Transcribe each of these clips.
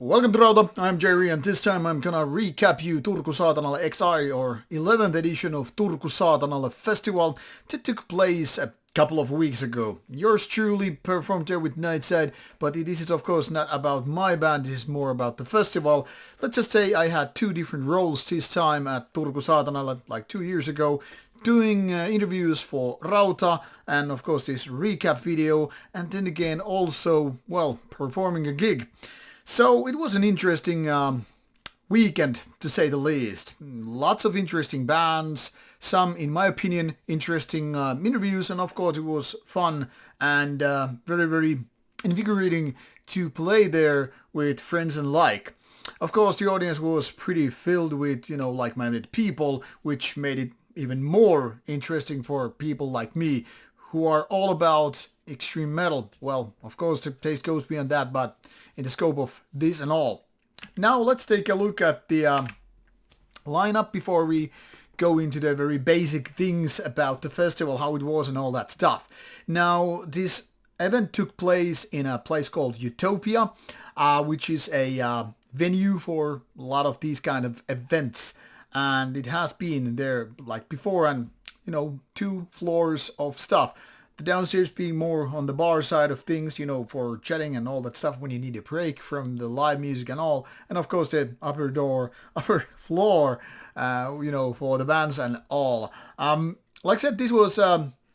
Welcome to Rauta, I'm Jerry, and this time I'm gonna recap you Turku Saatanalle XI, or 11th edition of Turku Saatanalle Festival that took place a couple of weeks ago. Yours truly performed there with Nightside, but this is of course not about my band, this is more about the festival. Let's just say I had two different roles this time at Turku Saatanalle, like 2 years ago, doing interviews for Rauta, and of course this recap video, and then again also, well, performing a gig. So it was an interesting weekend, to say the least. Lots of interesting bands, some, in my opinion, interesting interviews, and of course it was fun and very, very invigorating to play there with friends and like. Of course, the audience was pretty filled with, like-minded people, which made it even more interesting for people like me, who are all about extreme metal. Well, of course the taste goes beyond that, but in the scope of this and all. Now let's take a look at the lineup before we go into the very basic things about the festival, how it was and all that stuff. Now this event took place in a place called Utopia, which is a venue for a lot of these kind of events, and it has been there like before, and 2 floors of stuff. The downstairs being more on the bar side of things, for chatting and all that stuff when you need a break from the live music and all. And of course the upper floor, for the bands and all. Like I said, this was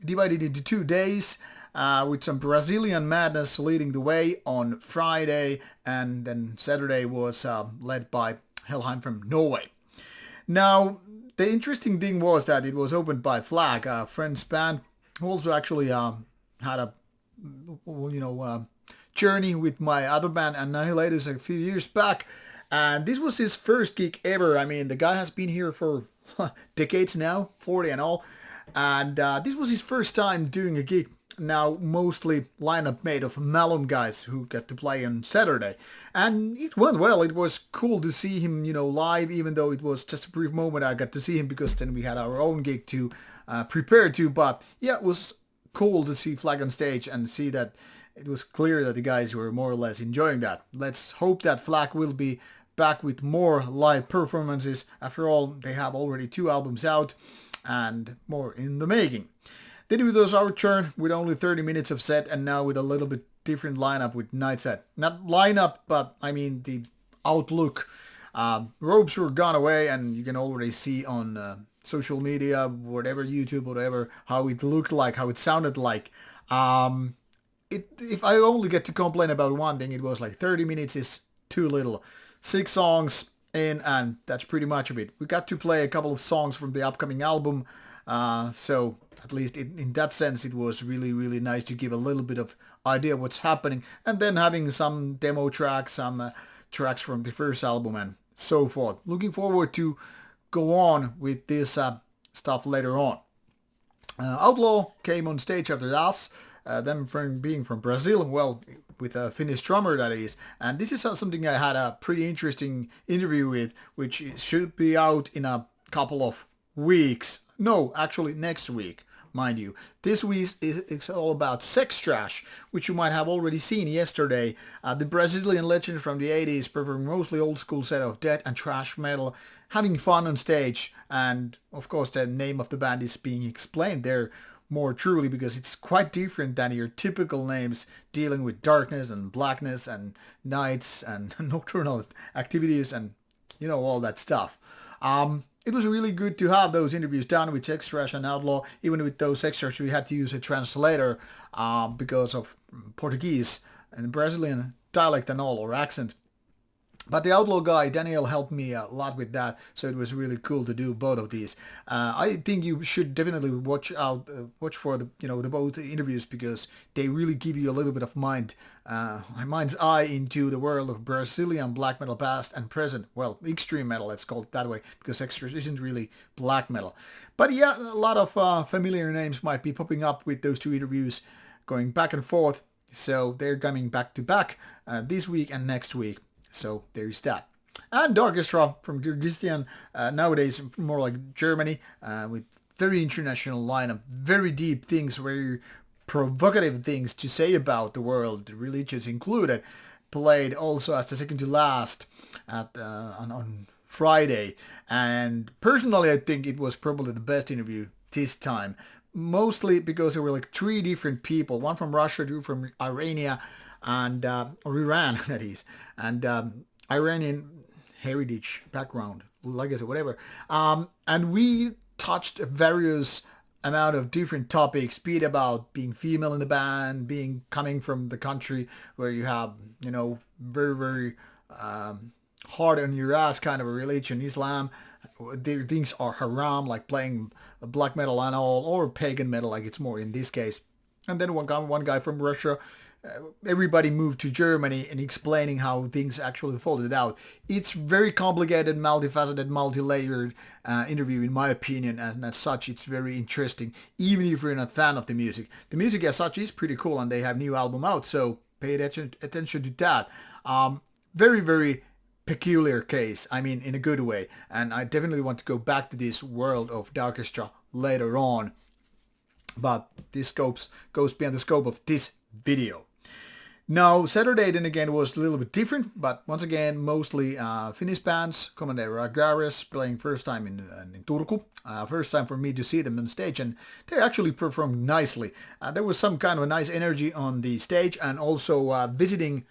divided into 2 days, with some Brazilian madness leading the way on Friday, and then Saturday was led by Helheim from Norway. Now, the interesting thing was that it was opened by Flag, a French band, who also actually had a journey with my other band Annihilators a few years back, and this was his first gig ever. I mean, the guy has been here for decades now, 40 and all, and this was his first time doing a gig. Now mostly lineup made of Malum guys who got to play on Saturday, and it went well. It was cool to see him live, even though it was just a brief moment I got to see him, because then we had our own gig to prepare to. But yeah, it was cool to see Flag on stage and see that it was clear that the guys were more or less enjoying that. Let's hope that Flag will be back with more live performances. After all, they have already 2 albums out and more in the making. Then it was our turn with only 30 minutes of set, and now with a little bit different lineup with Nightside. Not lineup, but I mean the outlook. Ropes were gone away, and you can already see on social media, whatever, YouTube, whatever, how it looked like, how it sounded like. If I only get to complain about one thing, it was like 30 minutes is too little. 6 songs in, and that's pretty much of it. We got to play a couple of songs from the upcoming album, so at least in that sense it was really, really nice to give a little bit of idea what's happening, and then having some demo tracks, some tracks from the first album and so forth. Looking forward to go on with this stuff later on. Outlaw came on stage after us, them being from Brazil, well, with a Finnish drummer that is, and this is something I had a pretty interesting interview with, which should be out in a couple of weeks. No, actually next week, mind you. This week is all about Sex Trash, which you might have already seen yesterday. The Brazilian legend from the 80s performing mostly old school set of death and thrash metal, having fun on stage, and of course the name of the band is being explained there more truly, because it's quite different than your typical names dealing with darkness and blackness and nights and nocturnal activities and all that stuff. It was really good to have those interviews done with Sex Trash and Outlaw. Even with those Sex Trash, we had to use a translator because of Portuguese and Brazilian dialect and all, or accent. But the Outlaw guy, Daniel, helped me a lot with that, so it was really cool to do both of these. I think you should definitely watch for the the both interviews, because they really give you a little bit of mind's eye into the world of Brazilian black metal past and present. Well, extreme metal, let's call it that way, because extra isn't really black metal. But yeah, a lot of familiar names might be popping up with those 2 interviews going back and forth. So they're coming back to back this week and next week. So there's that. And Orchestra from Kyrgyzstan, nowadays more like Germany, with very international lineup, very deep things, very provocative things to say about the world, religious included. played also as the second to last on Friday. And personally, I think it was probably the best interview this time. Mostly because there were like three different people, one from Russia, two from Irania, and or Iran, that is, and Iranian heritage background, legacy, whatever. And we touched various amount of different topics, be it about being female in the band, being coming from the country where you have, very, very hard on your ass kind of a religion, Islam. Their things are haram, like playing black metal and all, or pagan metal, like it's more in this case. And then one guy from Russia. Everybody moved to Germany and explaining how things actually folded out. It's very complicated, multifaceted, multi-layered interview in my opinion, and as such it's very interesting, even if you're not a fan of the music. The music as such is pretty cool, and they have new album out, so pay attention to that. Very, very peculiar case, I mean in a good way, and I definitely want to go back to this world of Darkestra later on, but this goes beyond the scope of this video. Now, Saturday then again was a little bit different, but once again, mostly Finnish bands. Commander Agares playing first time in Turku. First time for me to see them on stage, and they actually performed nicely. There was some kind of a nice energy on the stage, and also visiting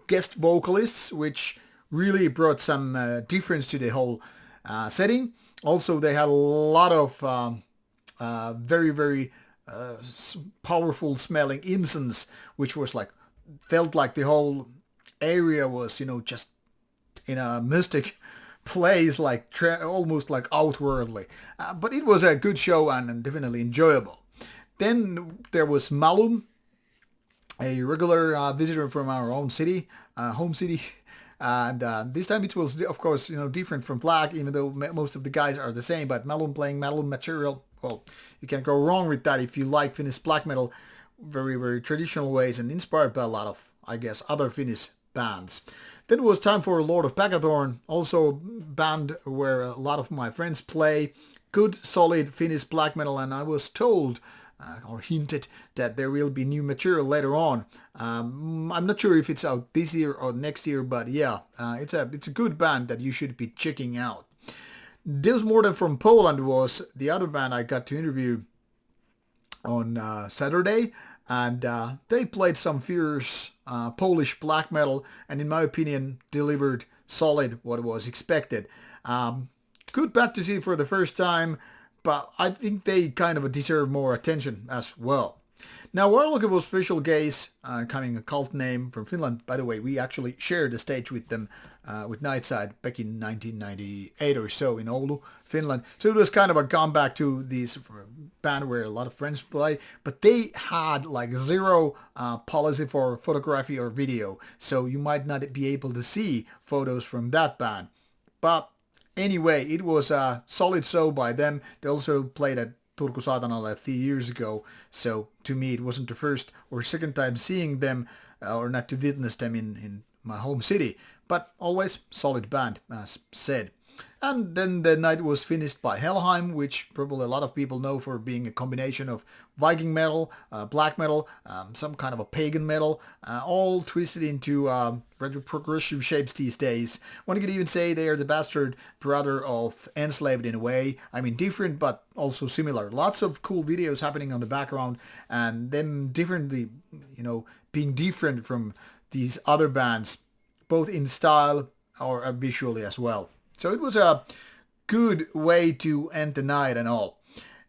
guest vocalists, which really brought some difference to the whole setting. Also, they had a lot of very, very powerful smelling incense, which was like, felt like the whole area was, just in a mystic place, like almost like outwardly. But it was a good show and definitely enjoyable. Then there was Malum, a regular visitor from our own city, home city. And this time it was, of course, different from Flag, even though most of the guys are the same. But Malum playing Malum material, well, you can't go wrong with that if you like Finnish black metal. Very, very traditional ways, and inspired by a lot of, I guess, other Finnish bands. Then it was time for Lord of Pagathorn, also a band where a lot of my friends play. Good, solid Finnish black metal, and I was told or hinted that there will be new material later on. I'm not sure if it's out this year or next year, but yeah, it's a good band that you should be checking out. Deus Mordem from Poland was the other band I got to interview on Saturday, and they played some fierce Polish black metal, and in my opinion delivered solid what was expected. Good band to see for the first time, but I think they kind of deserve more attention as well. Now, we're looking for special guest, coming a cult name from Finland. By the way, we actually shared the stage with them, with Nightside, back in 1998 or so in Oulu, Finland. So it was kind of a comeback to this band where a lot of friends play, but they had like zero policy for photography or video, so you might not be able to see photos from that band. But anyway, it was a solid show by them. They also played at Turku Saatanalle a few years ago, so to me it wasn't the first or second time seeing them, or not to witness them in my home city, but always solid band, as said. And then the night was finished by Helheim, which probably a lot of people know for being a combination of Viking metal, black metal, some kind of a pagan metal, all twisted into rather progressive shapes these days. One could even say they are the bastard brother of Enslaved in a way. I mean, different but also similar. Lots of cool videos happening on the background, and them differently, being different from these other bands, both in style or visually as well. So it was a good way to end the night and all.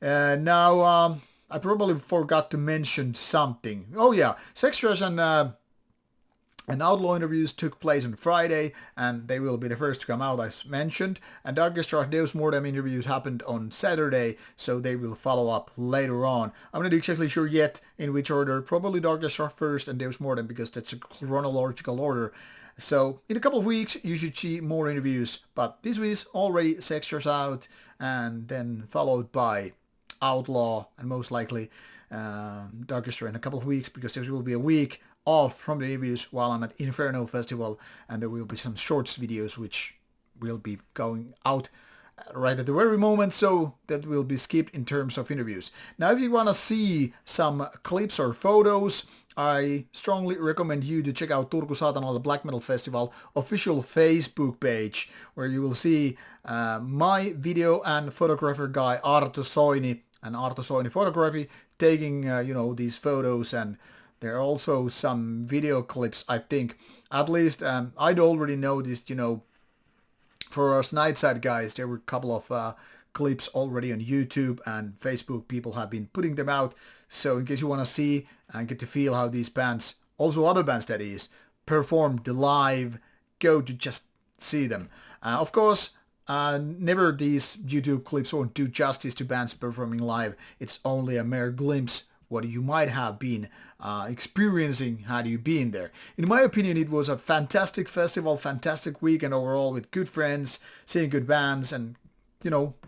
Now, I probably forgot to mention something. Oh yeah, Sex Trash and Outlaw interviews took place on Friday, and they will be the first to come out, as mentioned. And Darkestra Deus Mordem interviews happened on Saturday, so they will follow up later on. I'm not exactly sure yet in which order. Probably Darkestra first and Deus Mordem, because that's a chronological order. So in a couple of weeks you should see more interviews, but this week's already Sex Trash out, and then followed by Outlaw, and most likely Darkestra in a couple of weeks, because there will be a week off from the interviews while I'm at Inferno Festival, and there will be some shorts videos which will be going out right at the very moment, so that will be skipped in terms of interviews. Now, if you want to see some clips or photos, I strongly recommend you to check out Turku Saatanalle Black Metal Festival official Facebook page, where you will see my video and photographer guy Arto Soini and Arto Soini Photography taking these photos, and there are also some video clips. I think at least I'd already noticed, for us Nightside guys, there were a couple of clips already on YouTube and Facebook. People have been putting them out. So in case you want to see and get to feel how these bands, also other bands that is, performed live, go to just see them. Of course, never these YouTube clips won't do justice to bands performing live. It's only a mere glimpse what you might have been experiencing had you been there. In my opinion, it was a fantastic festival, fantastic weekend overall with good friends, seeing good bands, and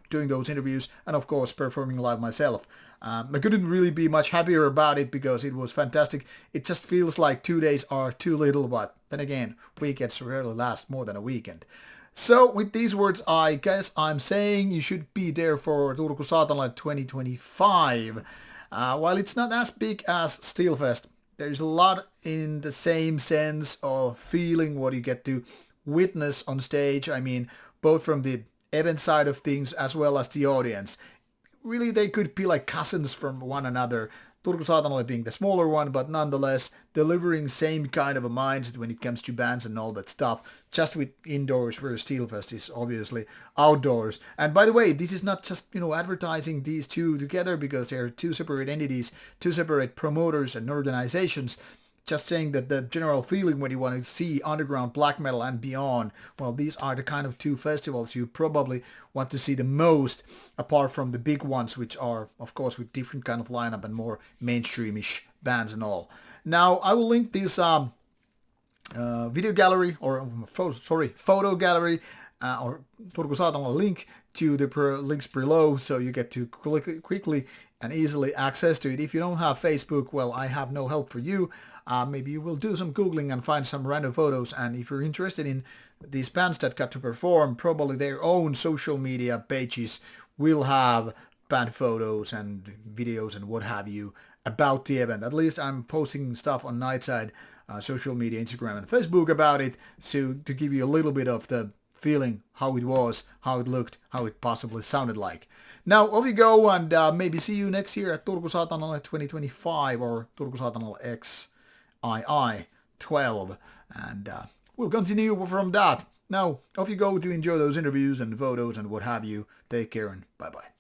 doing those interviews, and of course performing live myself. I couldn't really be much happier about it because it was fantastic. It just feels like 2 days are too little, but then again, weekends rarely last more than a weekend. So with these words, I guess I'm saying you should be there for Turku Saatanalle 2025. While it's not as big as Steelfest, there's a lot in the same sense of feeling what you get to witness on stage. I mean, both from the event side of things as well as the audience. Really, they could be like cousins from one another. Turku Saatanalle being the smaller one, but nonetheless delivering same kind of a mindset when it comes to bands and all that stuff. Just with indoors, where Steelfest is obviously outdoors. And by the way, this is not just advertising these two together because they're two separate entities, two separate promoters and organizations. Just saying that the general feeling when you want to see underground black metal and beyond, well, these are the kind of two festivals you probably want to see the most, apart from the big ones, which are, of course, with different kind of lineup and more mainstreamish bands and all. Now, I will link this video gallery, or photo gallery, or Turku Saatanalle link to the links below, so you get to quickly and easily access to it. If you don't have Facebook, well, I have no help for you. Maybe you will do some Googling and find some random photos, and if you're interested in these bands that got to perform, probably their own social media pages will have band photos and videos and what have you about the event. At least I'm posting stuff on Nightside social media, Instagram and Facebook about it, so to give you a little bit of the feeling how it was, how it looked, how it possibly sounded like. Now, off you go, and maybe see you next year at Turku Saatanalle 2025 or Turku Saatanalle XI 12, and we'll continue from that. Now, off you go to enjoy those interviews and photos and what have you. Take care and bye-bye.